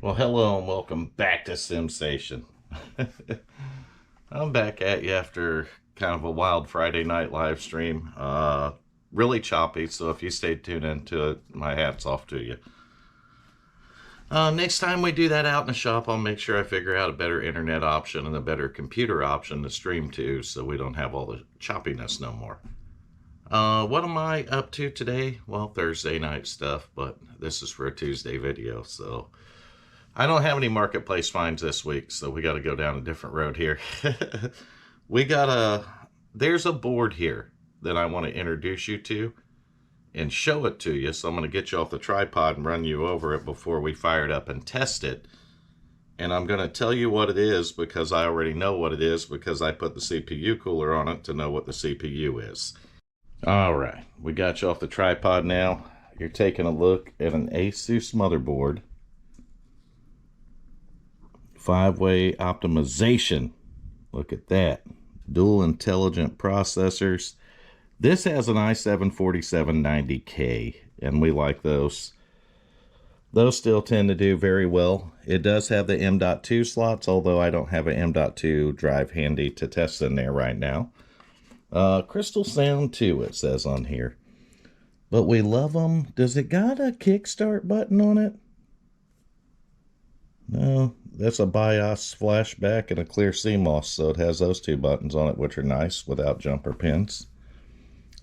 Well, hello and welcome back to Sensation. I'm back at you after kind of a wild Friday night live stream. Really choppy, so if you stay tuned into it, my hat's off to you. Next time we do that out in the shop, I'll make sure I figure out a better internet option and a better computer option to stream to so we don't have all the choppiness no more. What am I up to today? Well, Thursday night stuff, but this is for a Tuesday video, so I don't have any marketplace finds this week, so we got to go down a different road here. There's a board here that I want to introduce you to and show it to you. So I'm going to get you off the tripod and run you over it before we fire it up and test it. And I'm going to tell you what it is because I already know what it is because I put the CPU cooler on it to know what the CPU is. All right, we got you off the tripod now. You're taking a look at an Asus motherboard. 5-way optimization. Look at that. Dual intelligent processors. This has an i7-4790K, and we like those. Those still tend to do very well. It does have the M.2 slots, although I don't have an M.2 drive handy to test in there right now. Crystal Sound 2, it says on here. But we love them. Does it got a kickstart button on it? No, that's a BIOS flashback and a clear CMOS, so it has those two buttons on it, which are nice without jumper pins.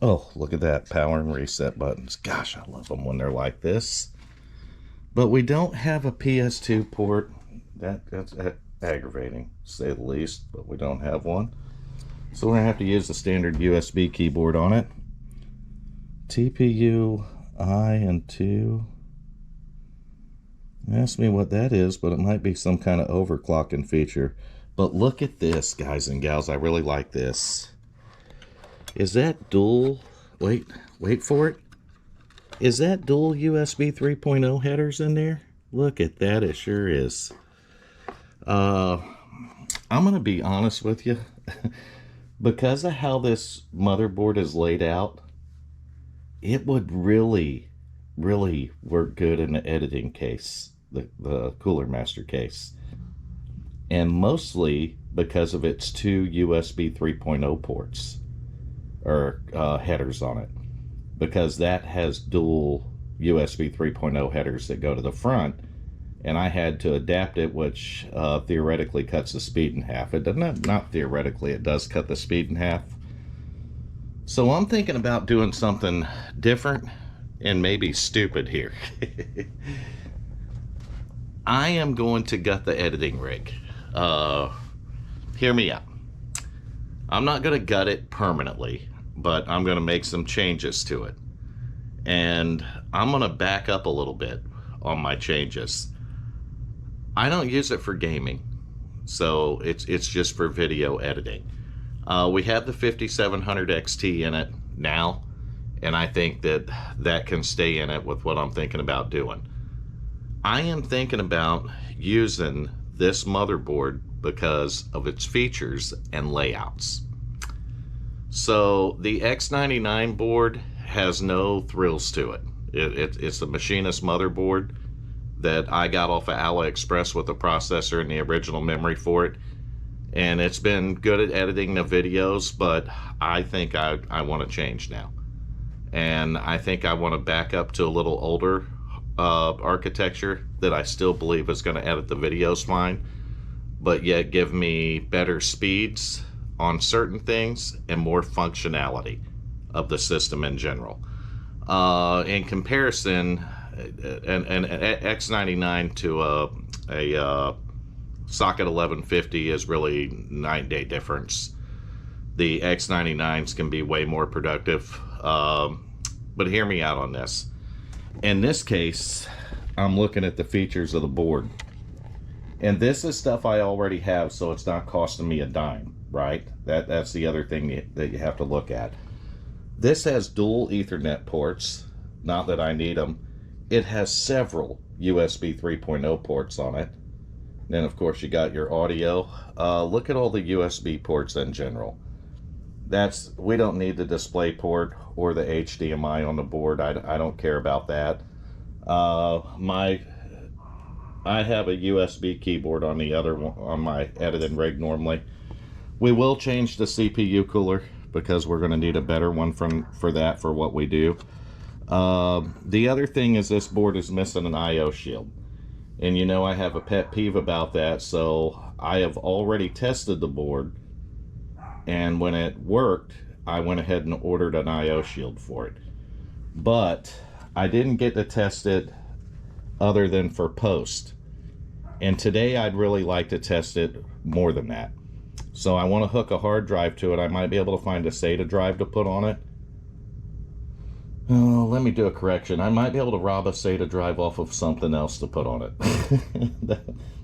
Oh, look at that, power and reset buttons. Gosh, I love them when they're like this. But we don't have a PS2 port. That's aggravating, to say the least, but we don't have one. So we're going to have to use the standard USB keyboard on it. TPU I and 2. Ask me what that is, but it might be some kind of overclocking feature. But look at this, guys and gals. I really like this. Is that dual? Wait for it. Is that dual USB 3.0 headers in there? Look at that. It sure is. I'm going to be honest with you. Because of how this motherboard is laid out, it would really work good in the editing case, the Cooler Master case. And mostly because of its two USB 3.0 ports, or headers on it. Because that has dual USB 3.0 headers that go to the front, and I had to adapt it, which theoretically cuts the speed in half. It does not theoretically, it does cut the speed in half. So I'm thinking about doing something different and maybe stupid here. I am going to gut the editing rig. Hear me out. I'm not going to gut it permanently, but I'm going to make some changes to it. And I'm going to back up a little bit on my changes. I don't use it for gaming, so it's just for video editing. We have the 5700 XT in it now, and I think that can stay in it with what I'm thinking about doing. I am thinking about using this motherboard because of its features and layouts. So the X99 board has no thrills to it. It's a machinist motherboard that I got off of AliExpress with the processor and the original memory for it. And it's been good at editing the videos, but I think I want to change now. And I think I want to back up to a little older architecture that I still believe is going to edit the videos fine, but yet give me better speeds on certain things and more functionality of the system in general. In comparison, an X99 to a socket 1150 is really night and day difference. The X99s can be way more productive, but hear me out on this. In this case, I'm looking at the features of the board, and this is stuff I already have, so it's not costing me a dime, right? That's the other thing that you have to look at. This has dual Ethernet ports, not that I need them. It has several USB 3.0 ports on it. Then of course you got your audio. Look at all the USB ports in general. We don't need the display port or the HDMI on the board. I don't care about that. My I have a USB keyboard on the other one, on my editing rig normally. We will change the CPU cooler because we're going to need a better one for that for what we do. The other thing is this board is missing an I/O shield. And you know I have a pet peeve about that, so I have already tested the board, and when it worked, I went ahead and ordered an I/O shield for it. But I didn't get to test it other than for post. And today I'd really like to test it more than that. So I want to hook a hard drive to it. I might be able to find a SATA drive to put on it. Oh, let me do a correction. I might be able to rob a SATA drive off of something else to put on it.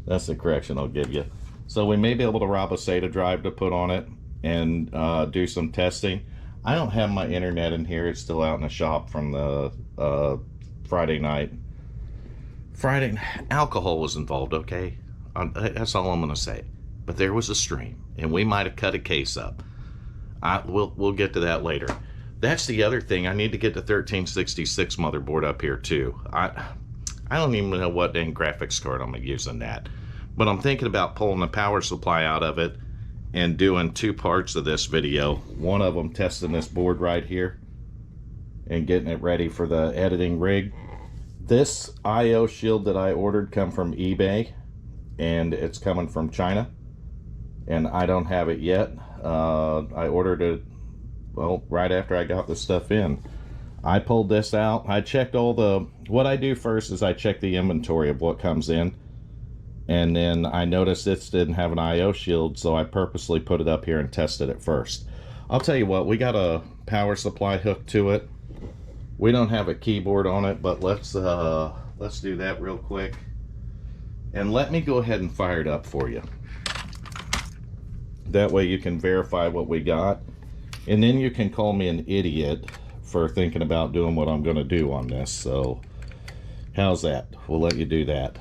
That's the correction I'll give you. So we may be able to rob a SATA drive to put on it and do some testing. I don't have my internet in here. It's still out in the shop from the Friday night. Alcohol was involved, okay? That's all I'm going to say. But there was a stream, and we might have cut a case up. We'll get to that later. That's the other thing. I need to get the 1366 motherboard up here too. I don't even know what dang graphics card I'm using that. But I'm thinking about pulling the power supply out of it and doing two parts of this video. One of them testing this board right here and getting it ready for the editing rig. This I/O shield that I ordered come from eBay, and it's coming from China, and I don't have it yet. I ordered it, well, right after I got the stuff in. I pulled this out. I checked what I do first is I check the inventory of what comes in, and then I noticed this didn't have an I/O shield, so I purposely put it up here and tested it first. I'll tell you what, we got a power supply hooked to it. We don't have a keyboard on it, but let's do that real quick. And let me go ahead and fire it up for you. That way you can verify what we got. And then you can call me an idiot for thinking about doing what I'm going to do on this. So how's that? We'll let you do that.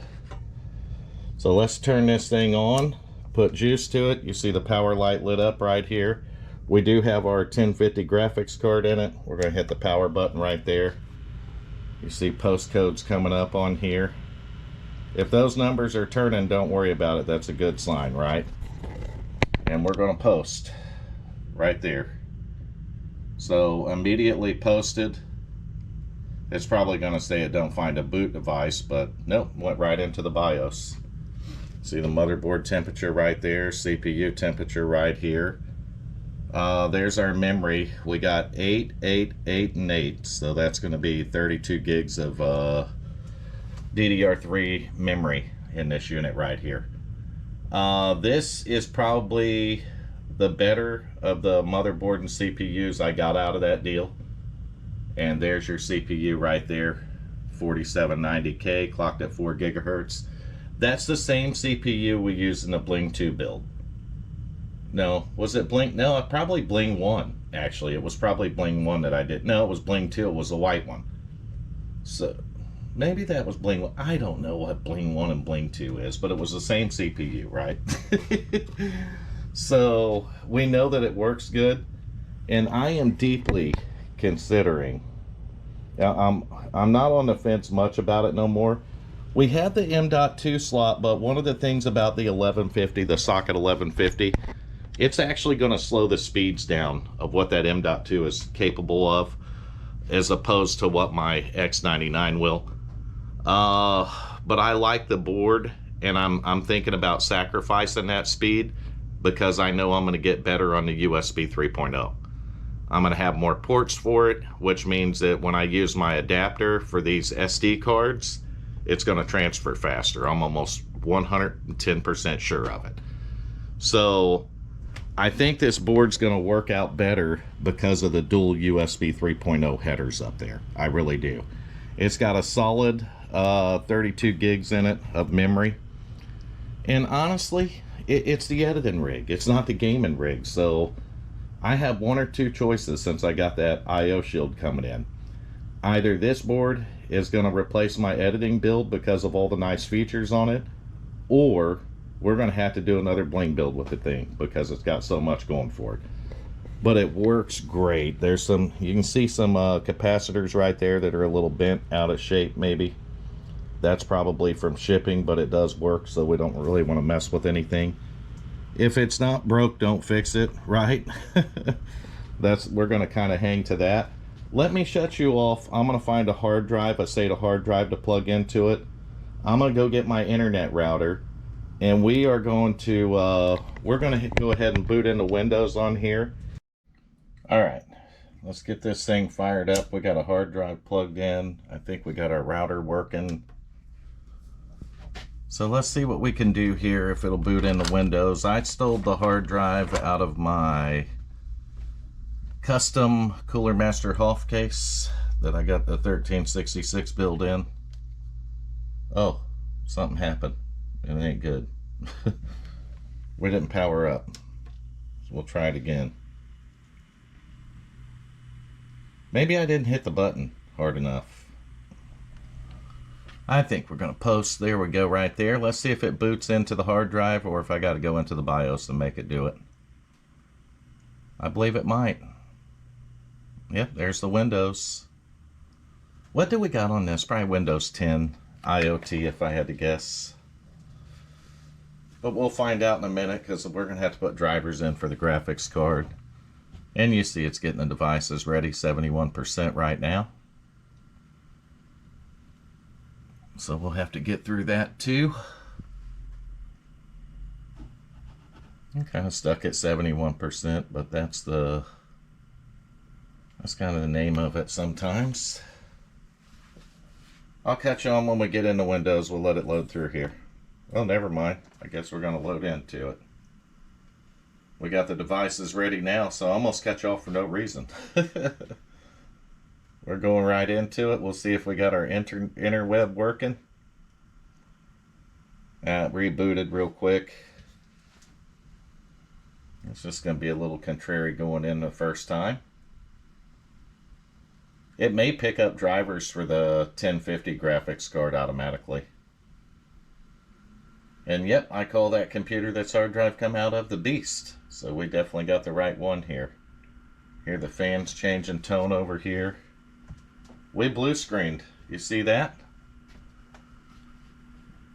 So let's turn this thing on, put juice to it. You see the power light lit up right here. We do have our 1050 graphics card in it. We're going to hit the power button right there. You see post codes coming up on here. If those numbers are turning, don't worry about it. That's a good sign, right? And we're going to post right there. So immediately posted. It's probably going to say it don't find a boot device, but nope, went right into the BIOS. See the motherboard temperature right there, CPU temperature right here. There's our memory. We got 8, 8, 8, and 8. So that's going to be 32 gigs of DDR3 memory in this unit right here. This is probably the better of the motherboard and CPUs I got out of that deal. And there's your CPU right there, 4790K, clocked at 4 gigahertz. That's the same CPU we use in the Bling 2 build. No, was it Bling? No, probably Bling 1, actually. It was probably Bling 1 that I did. No, it was Bling 2. It was the white one. So, maybe that was Bling 1. I don't know what Bling 1 and Bling 2 is, but it was the same CPU, right? So, we know that it works good. And I am deeply considering. I'm not on the fence much about it no more. We had the M.2 slot, but one of the things about the 1150, the socket 1150, it's actually going to slow the speeds down of what that M.2 is capable of, as opposed to what my X99 will. But I like the board, and I'm thinking about sacrificing that speed because I know I'm going to get better on the USB 3.0. I'm going to have more ports for it, which means that when I use my adapter for these SD cards, it's going to transfer faster. I'm almost 110% sure of it. So I think this board's going to work out better because of the dual USB 3.0 headers up there. I really do. It's got a solid 32 gigs in it of memory. And honestly, it's the editing rig. It's not the gaming rig. So I have one or two choices since I got that I/O shield coming in. Either this board is going to replace my editing build because of all the nice features on it, or we're going to have to do another Bling build with the thing because it's got so much going for it. But it works great. There's some, you can see some capacitors right there that are a little bent out of shape maybe. That's probably from shipping, but it does work, so we don't really want to mess with anything. If it's not broke, don't fix it, right? We're going to kind of hang to that. Let me shut you off. I'm going to find a hard drive, a SATA hard drive to plug into it. I'm going to go get my internet router, and we are going to go ahead and boot into Windows on here. All right, let's get this thing fired up. We got a hard drive plugged in. I think we got our router working. So let's see what we can do here, if it'll boot into Windows. I stole the hard drive out of my custom Cooler Master Hoff case that I got the 1366 built in. Oh, something happened. It ain't good. We didn't power up. So we'll try it again. Maybe I didn't hit the button hard enough. I think we're going to post. There we go, right there. Let's see if it boots into the hard drive or if I got to go into the BIOS and make it do it. I believe it might. Yep, there's the Windows. What do we got on this? Probably Windows 10 IoT, if I had to guess. But we'll find out in a minute, because we're going to have to put drivers in for the graphics card. And you see it's getting the devices ready, 71% right now. So we'll have to get through that too. I'm kind of stuck at 71%, but that's kind of the name of it sometimes. I'll catch you on when we get into Windows. We'll let it load through here. Well, never mind. I guess we're going to load into it. We got the devices ready now, so I almost catch y'all for no reason. We're going right into it. We'll see if we got our interweb working. Rebooted real quick. It's just going to be a little contrary going in the first time. It may pick up drivers for the 1050 graphics card automatically. And yep, I call that computer that's hard drive come out of the beast. So we definitely got the right one here. Hear the fans changing tone over here. We blue screened. You see that?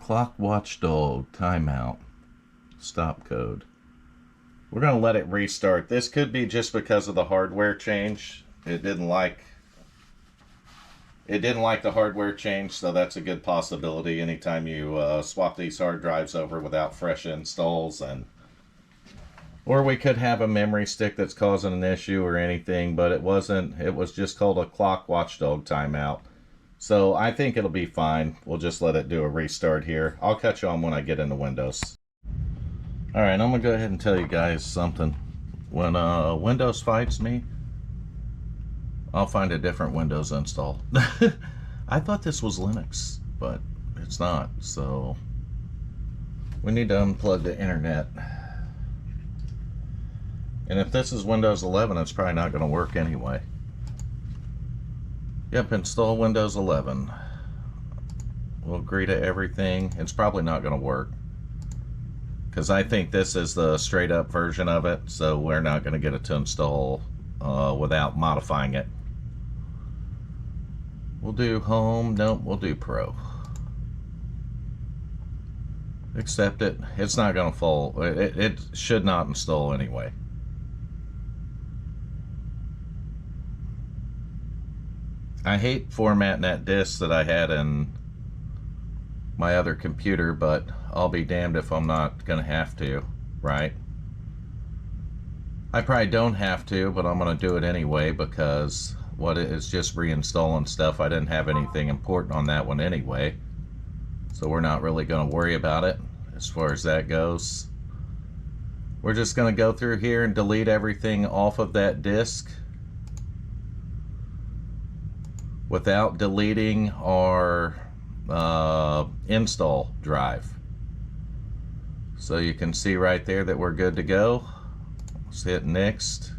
Clock watchdog timeout. Stop code. We're going to let it restart. This could be just because of the hardware change. It didn't like the hardware change, so that's a good possibility anytime you swap these hard drives over without fresh installs. Or we could have a memory stick that's causing an issue or anything, but it wasn't. It was just called a clock watchdog timeout. So I think it'll be fine. We'll just let it do a restart here. I'll catch you on when I get into Windows. Alright, I'm going to go ahead and tell you guys something. When Windows fights me, I'll find a different Windows install. I thought this was Linux, but it's not. So we need to unplug the internet. And if this is Windows 11, it's probably not going to work anyway. Yep, install Windows 11. We'll agree to everything. It's probably not going to work, because I think this is the straight up version of it, so we're not going to get it to install without modifying it. We'll do home. Nope, we'll do pro. Accept it. It's not going to fall. It should not install anyway. I hate formatting that disk that I had in my other computer, but I'll be damned if I'm not going to have to, right? I probably don't have to, but I'm going to do it anyway, because it's just reinstalling stuff. I didn't have anything important on that one anyway, so we're not really going to worry about it as far as that goes. We're just going to go through here and delete everything off of that disk without deleting our install drive. So you can see right there that we're good to go. Let's hit next.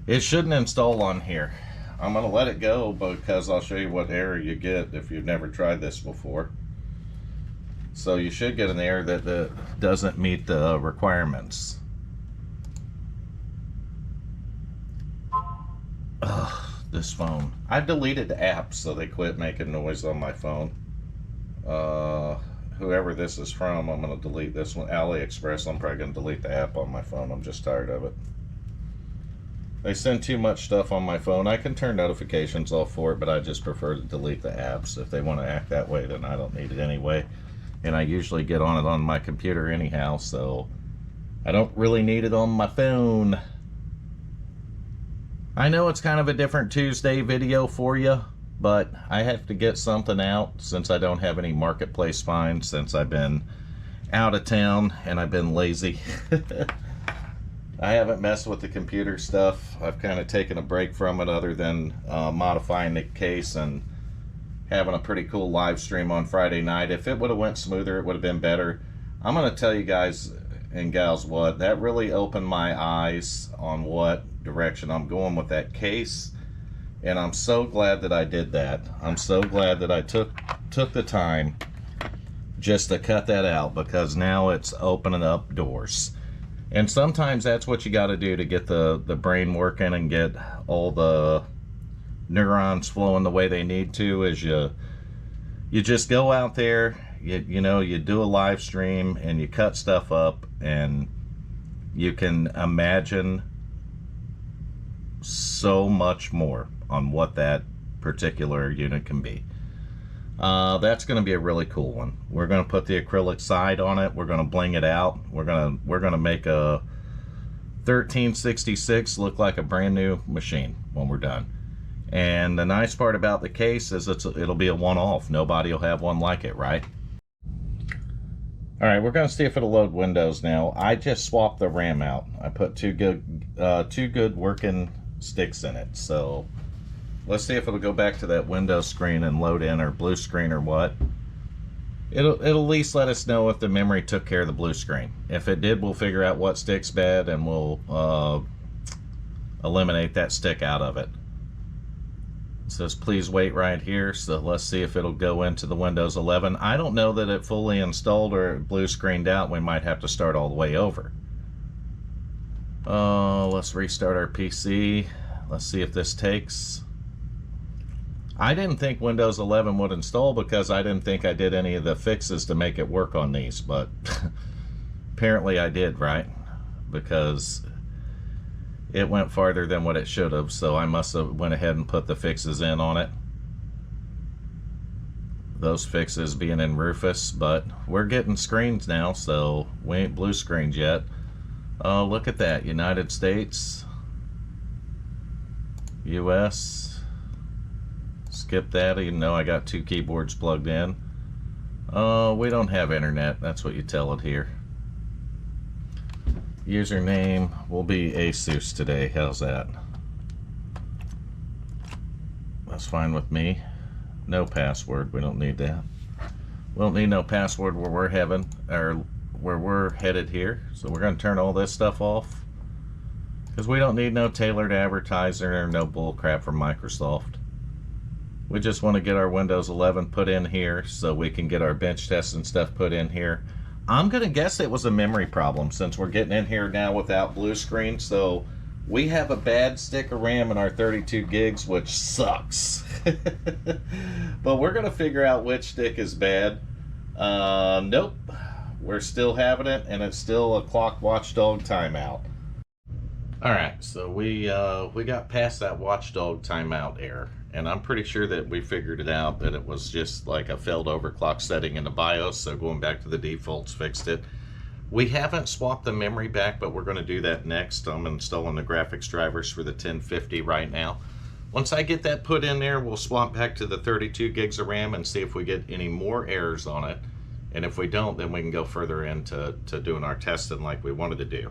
It shouldn't install on here. I'm going to let it go because I'll show you what error you get if you've never tried this before. So you should get an error that doesn't meet the requirements. Ugh, this phone. I deleted apps so they quit making noise on my phone. Whoever this is from, I'm going to delete this one. AliExpress, I'm probably going to delete the app on my phone. I'm just tired of it. They send too much stuff on my phone. I can turn notifications off for it, but I just prefer to delete the apps. If they want to act that way, then I don't need it anyway. And I usually get on it on my computer anyhow, so I don't really need it on my phone. I know it's kind of a different Tuesday video for you, but I have to get something out since I don't have any marketplace finds since I've been out of town and I've been lazy. I haven't messed with the computer stuff. I've kind of taken a break from it other than modifying the case and having a pretty cool live stream on Friday night. If it would have went smoother, it would have been better. I'm going to tell you guys and gals what, that really opened my eyes on what direction I'm going with that case. And I'm so glad that I did that. I'm so glad that I took the time just to cut that out, because now it's opening up doors. And sometimes that's what you got to do to get the brain working and get all the neurons flowing the way they need to, is you just go out there, you know, you do a live stream and you cut stuff up and you can imagine so much more on what that particular unit can be. That's going to be a really cool one. We're going to put the acrylic side on it. We're going to bling it out. We're going to make a 1366 look like a brand new machine when we're done. And the nice part about the case is it'll be a one-off. Nobody will have one like it, right? All right, we're going to see if it'll load Windows now. I just swapped the RAM out. I put two good working sticks in it. So let's see if it'll go back to that Windows screen and load in, or blue screen, or what. It'll at least let us know if the memory took care of the blue screen. If it did, we'll figure out what stick's bad and we'll eliminate that stick out of it. It says please wait right here, so let's see if it'll go into the Windows 11. I don't know that it fully installed or blue screened out. We might have to start all the way over. Let's restart our PC. Let's see if this takes. I didn't think Windows 11 would install because I didn't think I did any of the fixes to make it work on these, but apparently I did, right? Because it went farther than what it should have, so I must have went ahead and put the fixes in on it. Those fixes being in Rufus, but we're getting screens now, so we ain't blue screened yet. Oh, look at that. United States, US. Skip that, even though I got two keyboards plugged in. Oh, we don't have internet. That's what you tell it here. Username will be Asus today. How's that? That's fine with me. No password. We don't need that. We don't need no password where we're headed here. So we're going to turn all this stuff off, because we don't need no tailored advertising or no bull crap from Microsoft. We just want to get our Windows 11 put in here so we can get our bench tests and stuff put in here. I'm going to guess it was a memory problem since we're getting in here now without blue screen. So we have a bad stick of RAM in our 32 gigs, which sucks. But we're going to figure out which stick is bad. Nope. We're still having it, and it's still a clock watchdog timeout. Alright, so we got past that watchdog timeout error. And I'm pretty sure that we figured it out, that it was just like a failed overclock setting in the BIOS, so going back to the defaults fixed it. We haven't swapped the memory back, but we're going to do that next. I'm installing the graphics drivers for the 1050 right now. Once I get that put in there, we'll swap back to the 32 gigs of RAM and see if we get any more errors on it. And if we don't, then we can go further into doing our testing like we wanted to do.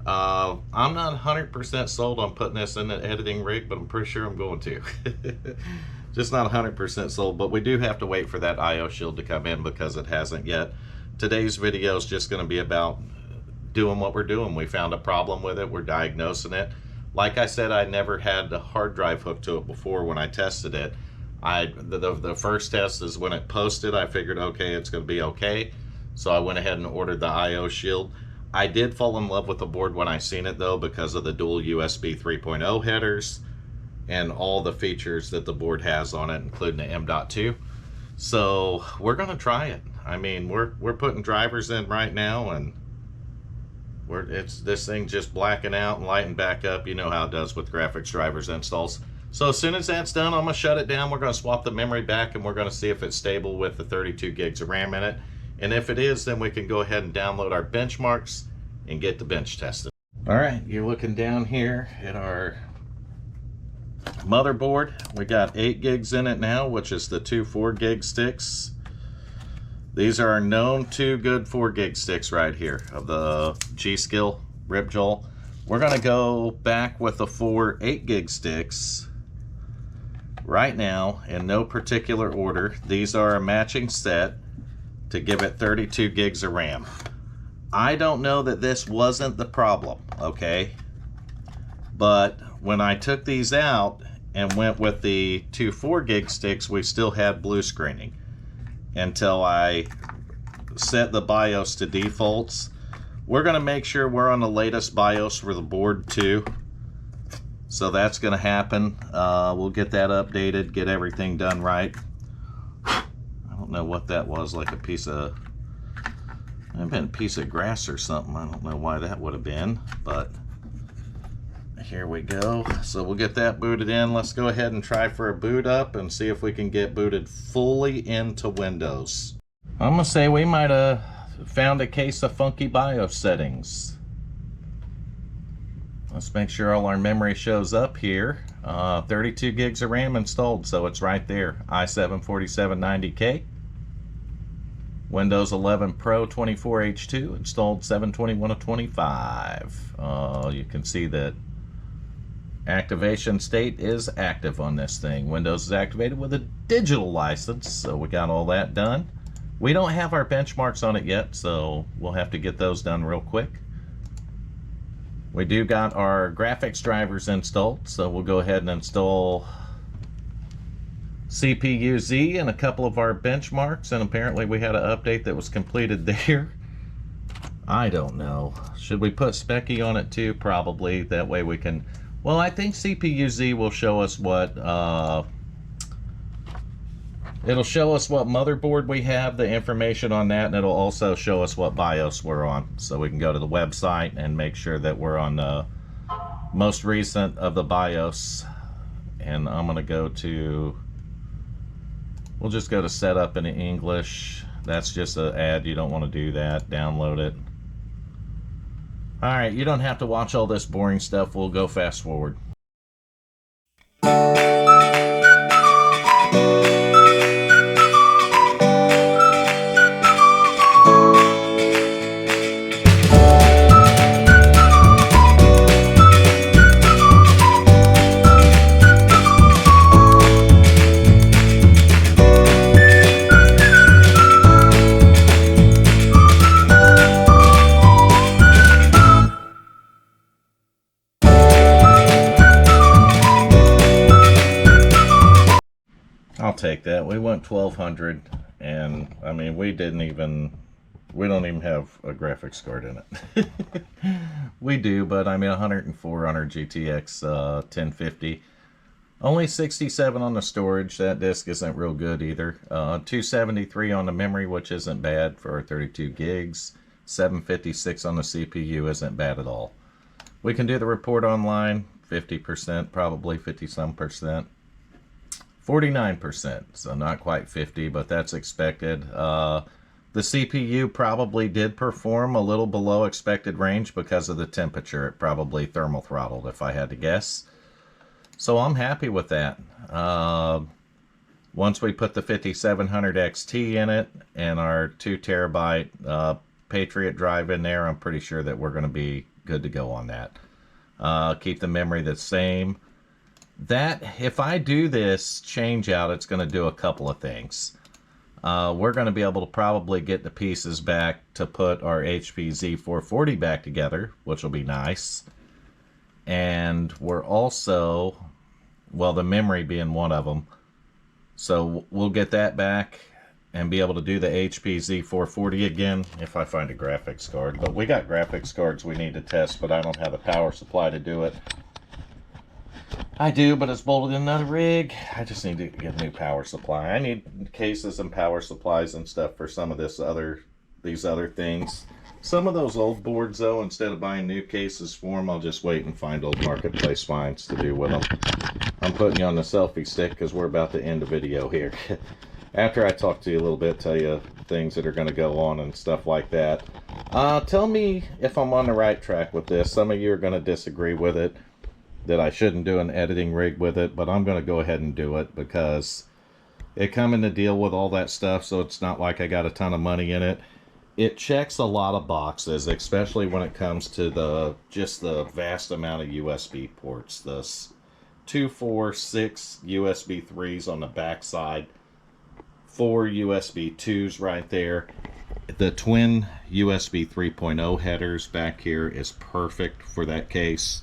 I'm not 100% sold on putting this in the editing rig, but I'm pretty sure I'm going to. Just not 100% sold, but we do have to wait for that IO shield to come in because it hasn't yet. Today's video is just going to be about doing what we're doing. We found a problem with it. We're diagnosing it. Like I said, I never had a hard drive hooked to it before when I tested it. The first test is when it posted. I figured, okay, it's going to be okay. So I went ahead and ordered the IO shield. I did fall in love with the board when I seen it though, because of the dual USB 3.0 headers and all the features that the board has on it, including the M.2. So we're gonna try it. I mean, we're putting drivers in right now, and this thing just blacking out and lighting back up. You know how it does with graphics drivers installs. So as soon as that's done, I'm gonna shut it down. We're gonna swap the memory back, and we're gonna see if it's stable with the 32 gigs of RAM in it. And if it is, then we can go ahead and download our benchmarks and get the bench tested. All right, you're looking down here at our motherboard. We got 8 gigs in it now, which is the 2 4 gig sticks. These are our known 2 good 4 gig sticks right here of the G-Skill Ripjol. We're gonna go back with the 4 8 gig sticks right now in no particular order. These are a matching set to give it 32 gigs of RAM. I don't know that this wasn't the problem, okay? But when I took these out and went with the 2 4 gig sticks, we still had blue screening until I set the BIOS to defaults. We're gonna make sure we're on the latest BIOS for the board too. So that's gonna happen. We'll get that updated, get everything done right. I don't know what that was, like a piece of, it might have been a piece of grass or something. I don't know why that would have been, but here we go. So we'll get that booted in. Let's go ahead and try for a boot up and see if we can get booted fully into Windows. I'm gonna say we might have found a case of funky BIOS settings. Let's make sure all our memory shows up here. 32 gigs of RAM installed, so it's right there. i7-4790K. Windows 11 Pro 24H2 installed 7/21/25. You can see that activation state is active on this thing. Windows is activated with a digital license, so we got all that done. We don't have our benchmarks on it yet, so we'll have to get those done real quick. We do got our graphics drivers installed, so we'll go ahead and install CPU-Z and a couple of our benchmarks, and apparently we had an update that was completed there. I don't know. Should we put Specky on it too? Probably. That way we can... Well, I think CPU-Z will show us what... it'll show us what motherboard we have, the information on that, and it'll also show us what BIOS we're on. So we can go to the website and make sure that we're on the most recent of the BIOS. And I'm going to go to... We'll just go to setup in English. That's just an ad. You don't want to do that. Download it. Alright, you don't have to watch all this boring stuff. We'll go fast forward. I'll take that. We went 1200, and I mean we don't even have a graphics card in it. We do, but I mean 104 on our GTX 1050. Only 67 on the storage. That disk isn't real good either. 273 on the memory, which isn't bad for 32 gigs. 756 on the CPU isn't bad at all. We can do the report online. 50%, probably 50-some percent. 49%, so not quite 50, but that's expected. The CPU probably did perform a little below expected range because of the temperature. It probably thermal throttled, if I had to guess. So I'm happy with that. Once we put the 5700 XT in it and our 2 terabyte Patriot drive in there, I'm pretty sure that we're going to be good to go on that. Keep the memory the same. That, if I do this change out, it's going to do a couple of things. We're going to be able to probably get the pieces back to put our HP Z440 back together, which will be nice. And we're also, well, the memory being one of them. So we'll get that back and be able to do the HP Z440 again if I find a graphics card. But we got graphics cards we need to test, but I don't have a power supply to do it. I do, but it's bolted in another rig. I just need to get a new power supply. I need cases and power supplies and stuff for some of these other things. Some of those old boards, though, instead of buying new cases for them, I'll just wait and find old marketplace finds to do with them. I'm putting you on the selfie stick because we're about to end the video here. After I talk to you a little bit, tell you things that are going to go on and stuff like that. Tell me if I'm on the right track with this. Some of you are going to disagree with it, that I shouldn't do an editing rig with it, but I'm going to go ahead and do it because it come in to deal with all that stuff, so it's not like I got a ton of money in it. It checks a lot of boxes, especially when it comes to just the vast amount of USB ports. The 2, 4, 6 USB 3s on the back side, 4 USB 2s right there. The twin USB 3.0 headers back here is perfect for that case.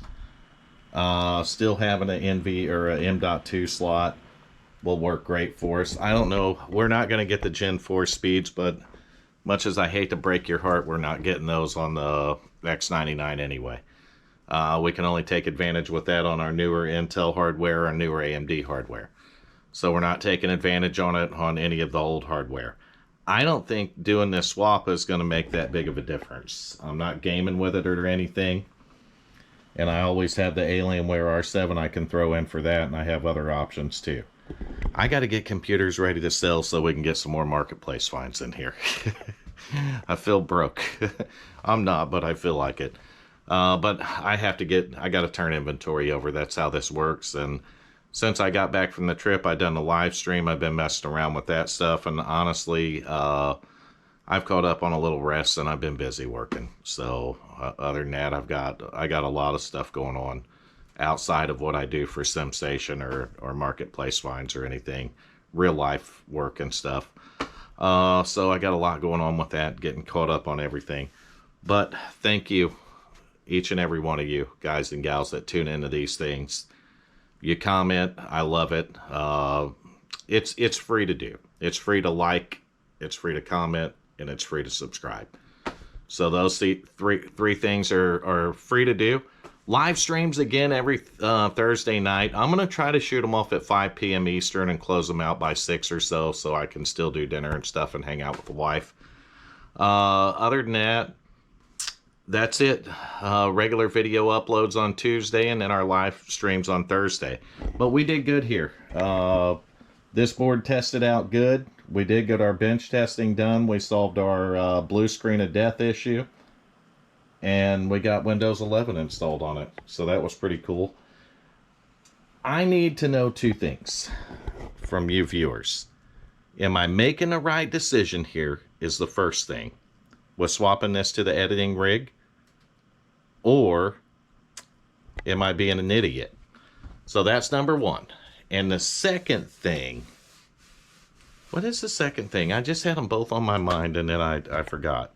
Still having an NV or a M.2 slot will work great for us. I don't know, we're not going to get the Gen 4 speeds, but much as I hate to break your heart, we're not getting those on the X99 anyway. We can only take advantage with that on our newer Intel hardware or newer AMD hardware. So we're not taking advantage on it on any of the old hardware. I don't think doing this swap is going to make that big of a difference. I'm not gaming with it or anything. And I always have the Alienware R7 I can throw in for that, and I have other options too. I got to get computers ready to sell so we can get some more marketplace finds in here. I feel broke. I'm not, but I feel like it. But I got to turn inventory over. That's how this works. And since I got back from the trip, I done a live stream. I've been messing around with that stuff. And honestly, I've caught up on a little rest and I've been busy working. So other than that, I got a lot of stuff going on outside of what I do for SimStation or marketplace finds or anything, real life work and stuff. So I got a lot going on with that, getting caught up on everything. But thank you, each and every one of you guys and gals that tune into these things. You comment, I love it. It's free to do. It's free to like, it's free to comment, and it's free to subscribe. So those three things are free to do. Live streams again every Thursday night. I'm going to try to shoot them off at 5 p.m. Eastern and close them out by 6 or so I can still do dinner and stuff and hang out with the wife. Other than that, that's it. Regular video uploads on Tuesday and then our live streams on Thursday. But we did good here. This board tested out good. We did get our bench testing done. We solved our blue screen of death issue. And we got Windows 11 installed on it. So that was pretty cool. I need to know two things from you viewers. Am I making the right decision here is the first thing, with swapping this to the editing rig? Or am I being an idiot? So that's number one. And the second thing, what is the second thing? I just had them both on my mind and then I forgot.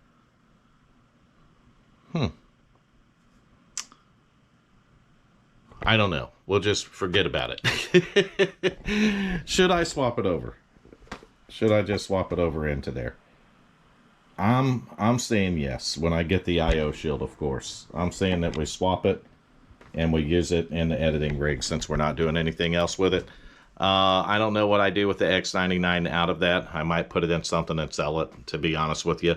I don't know. We'll just forget about it. Should I swap it over? Should I just swap it over into there? I'm saying yes when I get the IO shield, of course. I'm saying that we swap it and we use it in the editing rig since we're not doing anything else with it. I don't know what I do with the X99 out of that. I might put it in something and sell it, to be honest with you.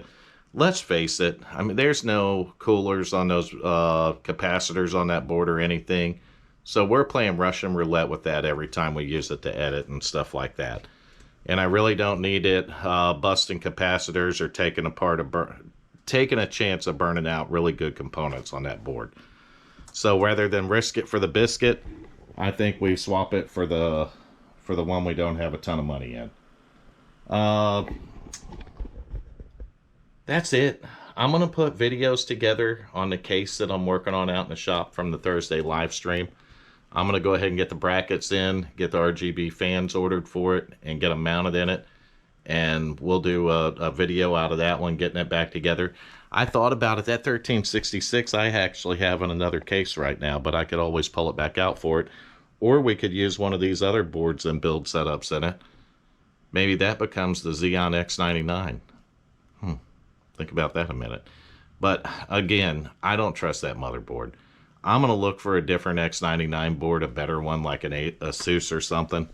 Let's face it. I mean, there's no coolers on those capacitors on that board or anything. So we're playing Russian roulette with that every time we use it to edit and stuff like that. And I really don't need it busting capacitors or taking a chance of burning out really good components on that board. So rather than risk it for the biscuit, I think we swap it for the one we don't have a ton of money in. That's it. I'm going to put videos together on the case that I'm working on out in the shop from the Thursday live stream. I'm going to go ahead and get the brackets in, get the RGB fans ordered for it, and get them mounted in it. And we'll do a video out of that one, getting it back together. I thought about it. That 1366 I actually have in another case right now, but I could always pull it back out for it. Or we could use one of these other boards and build setups in it. Maybe that becomes the Xeon X99. Think about that a minute. But again, I don't trust that motherboard. I'm going to look for a different X99 board, a better one like an Asus or something.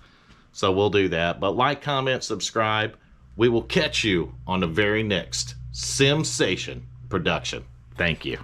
So we'll do that. But like, comment, subscribe. We will catch you on the very next Simsation production. Thank you.